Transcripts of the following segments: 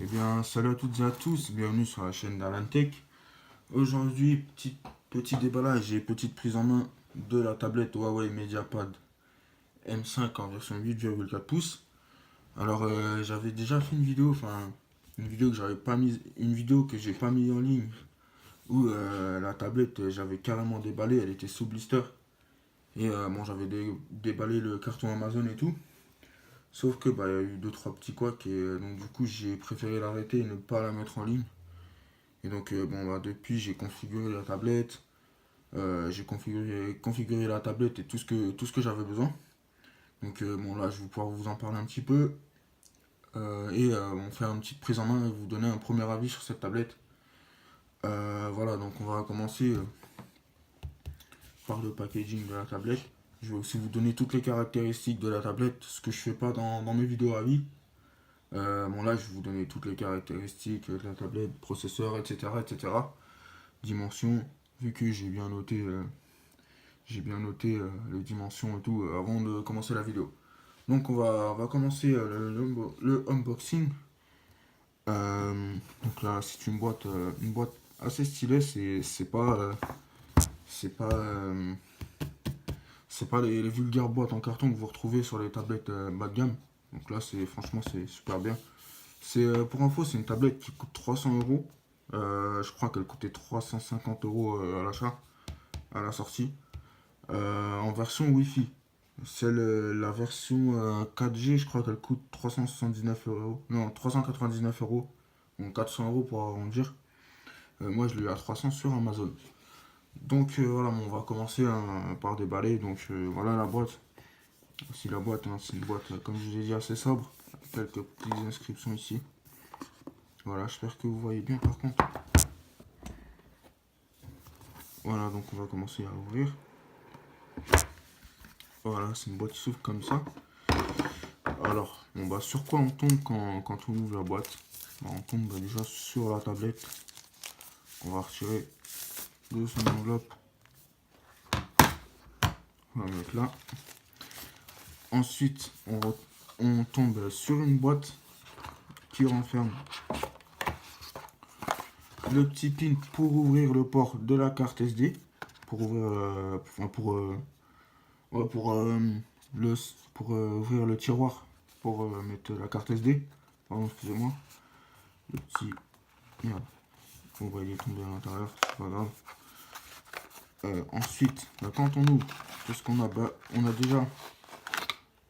Eh bien, salut à toutes et à tous, bienvenue sur la chaîne d'Alan Tech. Aujourd'hui, petit déballage et petite prise en main de la tablette Huawei MediaPad M5 en version 8,4 pouces. Alors, j'avais déjà fait une vidéo, une vidéo que j'avais pas mise, une vidéo que j'ai pas mise en ligne, où la tablette, j'avais carrément déballé, elle était sous blister. Et bon, j'avais déballé le carton Amazon et tout. Sauf que bah, il y a eu deux trois petits couacs et donc du coup j'ai préféré l'arrêter et ne pas la mettre en ligne. Et donc bon bah depuis j'ai configuré la tablette, j'ai configuré la tablette et tout ce que j'avais besoin. Donc bon là je vais pouvoir vous en parler un petit peu et on fait une petite prise en main et vous donner un premier avis sur cette tablette. Voilà donc on va commencer par le packaging de la tablette. Je vais aussi vous donner toutes les caractéristiques de la tablette, ce que je fais pas dans mes vidéos avis. Bon là je vais vous donner toutes les caractéristiques de la tablette, processeur, etc. etc. Dimension, vu que j'ai bien noté les dimensions et tout avant de commencer la vidéo. Donc on va commencer le unboxing. Donc là c'est une boîte assez stylée, c'est pas, c'est pas les vulgaires boîtes en carton que vous retrouvez sur les tablettes bas de gamme. Donc là franchement c'est super bien. Pour info, c'est une tablette qui coûte 300 euros. Je crois qu'elle coûtait 350 euros à l'achat, à la sortie. En version Wi-Fi. La version 4G, je crois qu'elle coûte 379 euros. Non, 399 euros. Donc 400 euros pour arrondir. Moi, je l'ai eu à 300 sur Amazon. Donc voilà, bon, on va commencer par déballer. Donc voilà la boîte. Voici la boîte, hein, c'est une boîte, comme je vous ai dit, assez sobre. Quelques petites inscriptions ici. Voilà, j'espère que vous voyez bien par contre. Voilà, donc on va commencer à ouvrir. Voilà, c'est une boîte qui s'ouvre comme ça. Alors, bon bah sur quoi on tombe quand on ouvre la boîte? Bah, on tombe déjà sur la tablette. On va retirer de son enveloppe. On va mettre là. Ensuite, on tombe sur une boîte qui renferme le petit pin pour ouvrir le port de la carte SD. Pour ouvrir, ouais, le, pour ouvrir le tiroir pour mettre la carte SD. Pardon, excusez-moi. Le petit. Merde. On va y tomber à l'intérieur, c'est pas grave. Ensuite, bah, quand on ouvre, qu'est-ce qu'on a? Bah, on a déjà.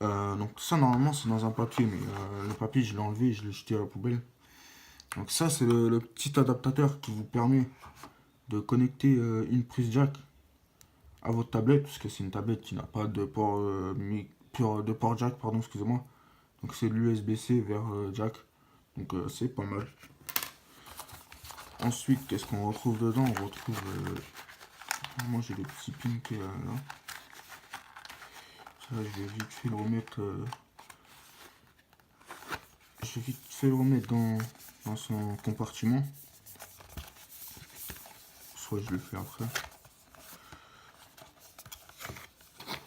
Donc, ça, normalement, c'est dans un papier, mais le papier, je l'ai enlevé et je l'ai jeté à la poubelle. Donc, ça, c'est le petit adaptateur qui vous permet de connecter une prise jack à votre tablette, parce que c'est une tablette qui n'a pas de de port jack, pardon, excusez-moi. Donc c'est de l'USB-C vers jack, donc c'est pas mal. Ensuite, qu'est-ce qu'on retrouve dedans? On retrouve, moi j'ai des petits pins qui là. Ça, je vais vite fait le remettre, dans son compartiment. Soit je le fais après.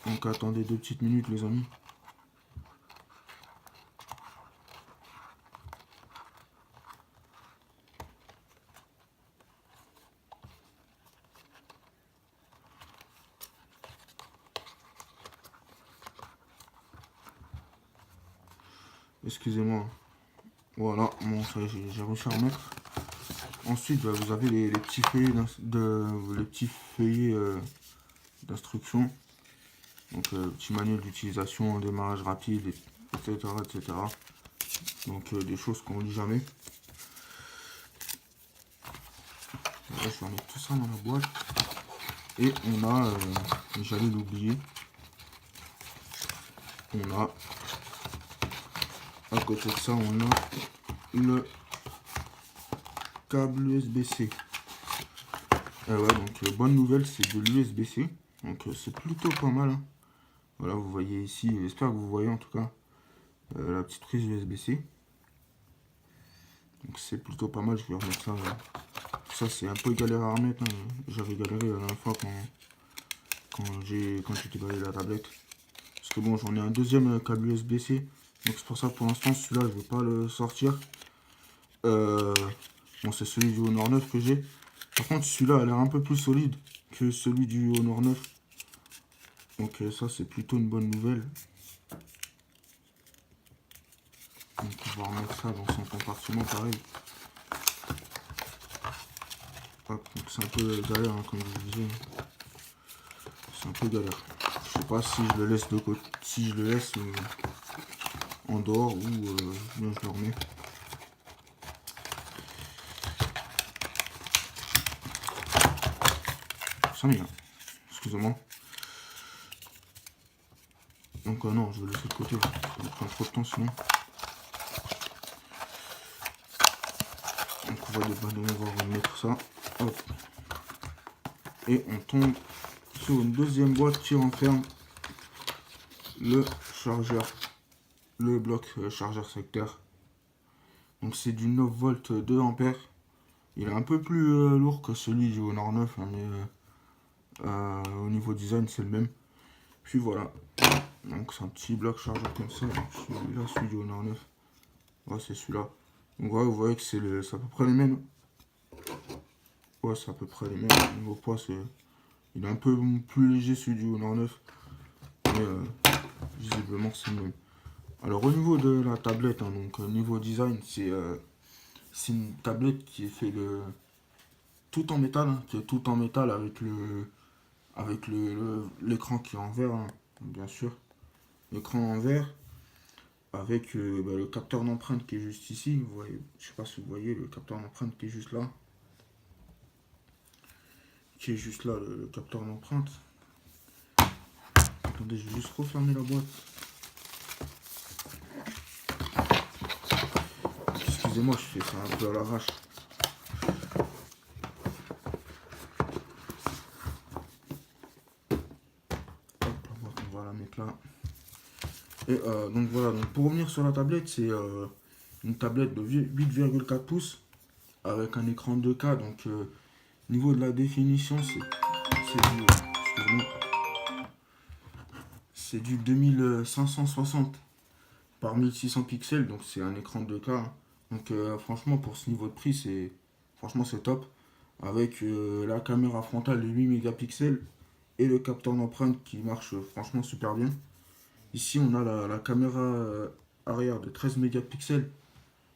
Donc attendez 2 petites minutes les amis. Excusez-moi. Voilà, bon ça j'ai réussi à remettre. Ensuite, bah, vous avez les petits feuillets d'instructions. Donc petit manuel d'utilisation, démarrage rapide, etc. etc. Donc des choses qu'on lit jamais. Là, je vais mettre tout ça dans la boîte. Et on a, j'allais l'oublier, on a, à côté de ça, on a le câble USB-C. Ouais, donc bonne nouvelle, c'est de l'USB-C. Donc c'est plutôt pas mal. Hein. Voilà, vous voyez ici, j'espère que vous voyez en tout cas la petite prise USB-C. Donc c'est plutôt pas mal, je vais remettre ça. Ça c'est un peu galère à remettre. Hein. J'avais galéré la dernière fois quand j'ai déballé la tablette. Parce que bon, j'en ai un deuxième câble USB-C. Donc c'est pour ça pour l'instant celui-là je vais pas le sortir. Euh, bon, c'est celui du Honor 9 que j'ai. Par contre, celui-là a l'air un peu plus solide que celui du Honor 9. Donc ça, c'est plutôt une bonne nouvelle. Donc on va remettre ça dans son compartiment pareil. Hop, donc c'est un peu galère, hein, comme je vous disais. C'est un peu galère. Je sais pas si je le laisse de côté, si je le laisse en dehors ou bien je le remets. Ça m'est là. Excusez-moi. Donc non, je vais le laisser de côté. Ça va prendre trop de temps sinon. Donc on va remettre ça. Hop. Et on tombe sur une deuxième boîte qui renferme le chargeur, le bloc chargeur secteur. Donc c'est du 9 volts 2 ampères. Il est un peu plus lourd que celui du Honor 9, hein, mais au niveau design c'est le même. Puis voilà. Donc c'est un petit bloc chargeur comme ça. Celui-là, celui du Honor 9. Ouais, c'est celui-là. Donc ouais, vous voyez que c'est à peu près les mêmes. Ouais, c'est à peu près les mêmes. Au niveau poids, il est un peu plus léger celui du Honor 9. Mais visiblement c'est le même. Alors au niveau de la tablette, hein, donc niveau design, c'est une tablette qui est fait tout en métal, hein, qui est tout en métal avec l'écran qui est en verre, hein, bien sûr. L'écran en verre avec le capteur d'empreinte qui est juste ici. Vous voyez, je sais pas si vous voyez le capteur d'empreinte qui est juste là. Qui est juste là, le capteur d'empreinte. Attendez, je vais juste refermer la boîte. Excusez-moi, je fais ça un peu à l'arrache. Hop, la boîte, on va la mettre là. Et donc voilà, donc pour revenir sur la tablette, c'est une tablette de 8,4 pouces avec un écran 2K. Donc niveau de la définition, c'est du 2560 par 1600 pixels, donc c'est un écran 2K, hein. Donc franchement pour ce niveau de prix c'est top. Avec la caméra frontale de 8 mégapixels et le capteur d'empreinte qui marche franchement super bien. Ici on a la caméra arrière de 13 mégapixels.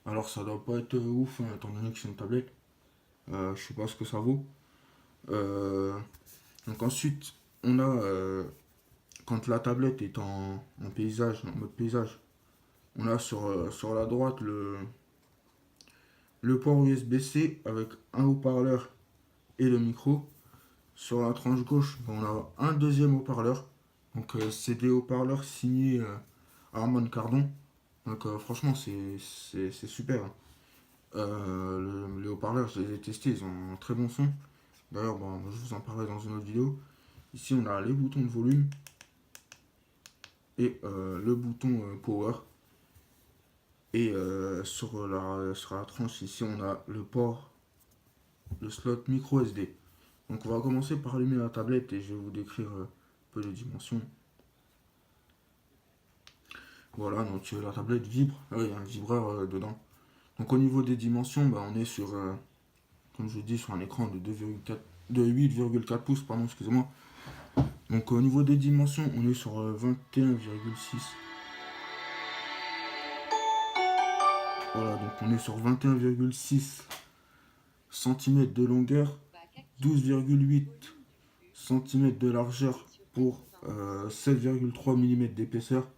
Alors ça doit pas être ouf, hein, étant donné que c'est une tablette. Je sais pas ce que ça vaut. Euh, donc ensuite on a quand la tablette est en paysage, en mode paysage, on a sur la droite le port USB-C avec un haut-parleur et le micro. Sur la tranche gauche, on a un deuxième haut-parleur. Donc c'est des haut-parleurs signés Harman Kardon. Donc franchement c'est super, hein. Les haut-parleurs, je les ai testés, ils ont un très bon son. D'ailleurs, bon, je vous en parlerai dans une autre vidéo. Ici, on a les boutons de volume et le bouton power. Et sur la tranche, ici, on a le slot micro SD. Donc, on va commencer par allumer la tablette et je vais vous décrire un peu les dimensions. Voilà, donc la tablette vibre. Ah, il y a un vibreur dedans. Donc, au niveau des dimensions, bah, on est sur, comme je vous dis, sur un écran de 8,4 pouces, pardon, excusez-moi. Donc au niveau des dimensions, on est sur 21,6. Voilà, donc on est sur 21,6 cm de longueur, 12,8 cm de largeur pour 7,3 mm d'épaisseur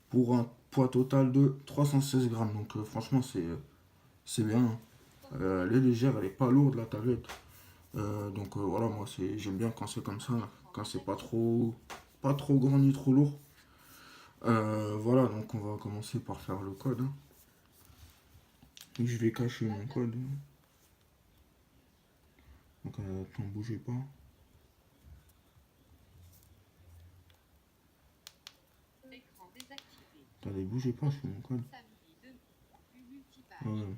pour un poids total de 316 grammes. Donc franchement c'est bien, hein. Elle est légère, elle est pas lourde la tablette. Donc voilà, moi j'aime bien quand c'est comme ça, quand c'est pas trop grand ni trop lourd. Voilà, donc on va commencer par faire le code, hein. Et je vais cacher mon code. Donc attends, bougez pas. Attendez, bougez pas, je fais mon code. Ouais.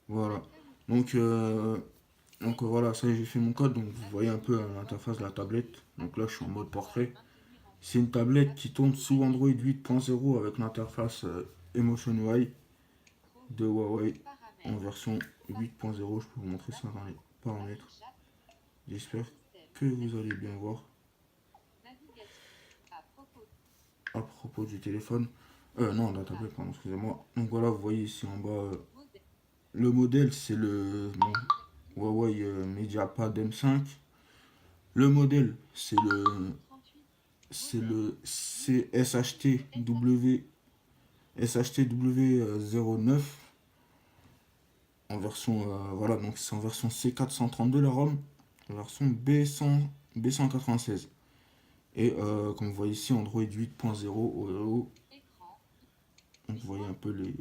Voilà. Donc voilà, ça y est, j'ai fait mon code. Donc vous voyez un peu l'interface de la tablette. Donc là, je suis en mode portrait. C'est une tablette qui tourne sous Android 8.0 avec l'interface Emotion UI de Huawei en version 8.0. Je peux vous montrer ça dans les paramètres. J'espère que vous allez bien voir à propos du téléphone. Non, de la tablette, pardon, excusez-moi. Donc voilà, vous voyez ici en bas, le modèle c'est le Huawei MediaPad M5. Le modèle c'est le SHTW09 en version voilà, donc c'est en version C432 la ROM, en version B196. Et comme vous voyez ici, Android 8.0. Donc vous voyez un peu les...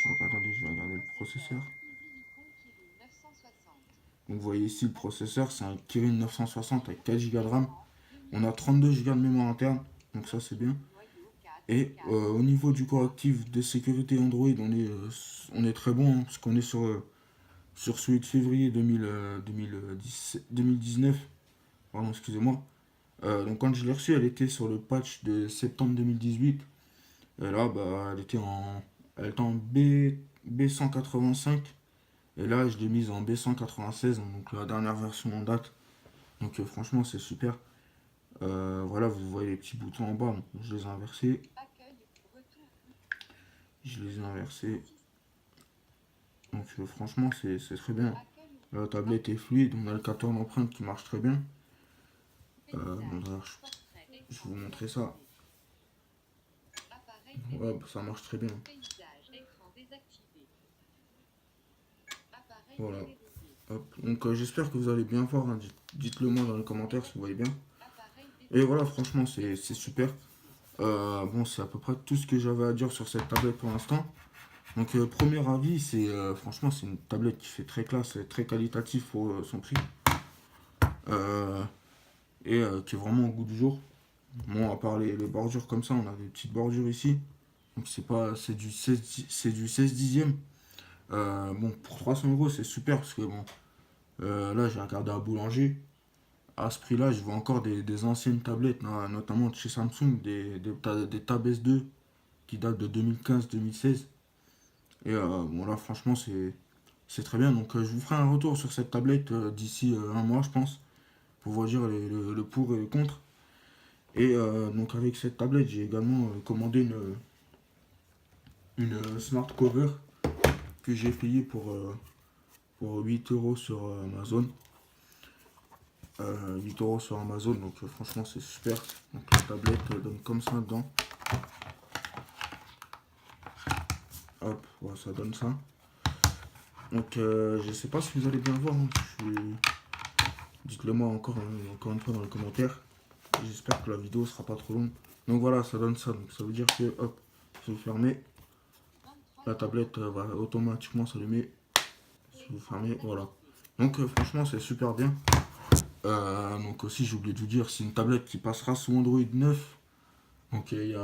Donc attendez, je vais regarder le processeur. Donc vous voyez ici le processeur, c'est un Kirin 960 avec 4 Go de RAM. On a 32 Go de mémoire interne, donc ça c'est bien. Et au niveau du correctif de sécurité Android, on est très bon, hein, parce qu'on est sur celui de février 2019. Pardon, excusez-moi. Donc quand je l'ai reçue, elle était sur le patch de septembre 2018. Et là, bah, elle était en B185. Et là, je l'ai mise en B196, donc la dernière version en date. Donc franchement, c'est super. Voilà, vous voyez les petits boutons en bas. Donc, je les ai inversés. Donc franchement, c'est très bien. La tablette est fluide. On a le capteur d'empreinte qui marche très bien. Je vais vous montrer ça. Hop, ça marche très bien. Voilà. Hop. Donc j'espère que vous allez bien voir, hein. Dites-le moi dans les commentaires si vous voyez bien. Et voilà, franchement, c'est super. Bon, c'est à peu près tout ce que j'avais à dire sur cette tablette pour l'instant. Donc premier avis, franchement, c'est une tablette qui fait très classe, très qualitatif pour son prix. Euh, et qui est vraiment au goût du jour. Bon, à part les bordures comme ça, on a des petites bordures ici. Donc c'est du 16 dixième. Bon, pour 300 € c'est super parce que bon, là j'ai regardé à Boulanger. À ce prix-là, je vois encore des anciennes tablettes, notamment de chez Samsung, des Tab S2 qui datent de 2015-2016. Et bon, là, franchement, c'est très bien. Donc, je vous ferai un retour sur cette tablette d'ici un mois, je pense, pour vous dire le pour et le contre. Et donc, avec cette tablette, j'ai également commandé une smart cover que j'ai payé pour 8 € sur Amazon. 8 € sur Amazon, donc franchement c'est super. Donc la tablette donne comme ça dedans. Hop, voilà, ça donne ça. Donc je sais pas si vous allez bien voir, hein. Dites-le moi encore une fois dans les commentaires. J'espère que la vidéo sera pas trop longue. Donc voilà, ça donne ça. Donc ça veut dire que hop, si vous fermez, la tablette va automatiquement s'allumer. Si vous fermez, voilà. Donc franchement c'est super bien. Donc aussi j'ai oublié de vous dire, c'est une tablette qui passera sous Android 9. Donc elle est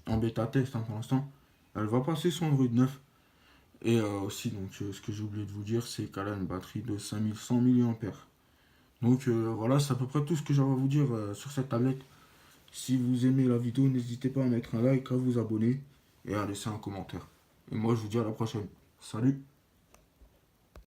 en bêta test, hein, pour l'instant. Elle va passer sous Android 9. Et aussi, donc, ce que j'ai oublié de vous dire, c'est qu'elle a une batterie de 5100 mAh. Donc voilà, c'est à peu près tout ce que j'avais à vous dire sur cette tablette. Si vous aimez la vidéo, n'hésitez pas à mettre un like, à vous abonner et à laisser un commentaire. Et moi, je vous dis à la prochaine. Salut!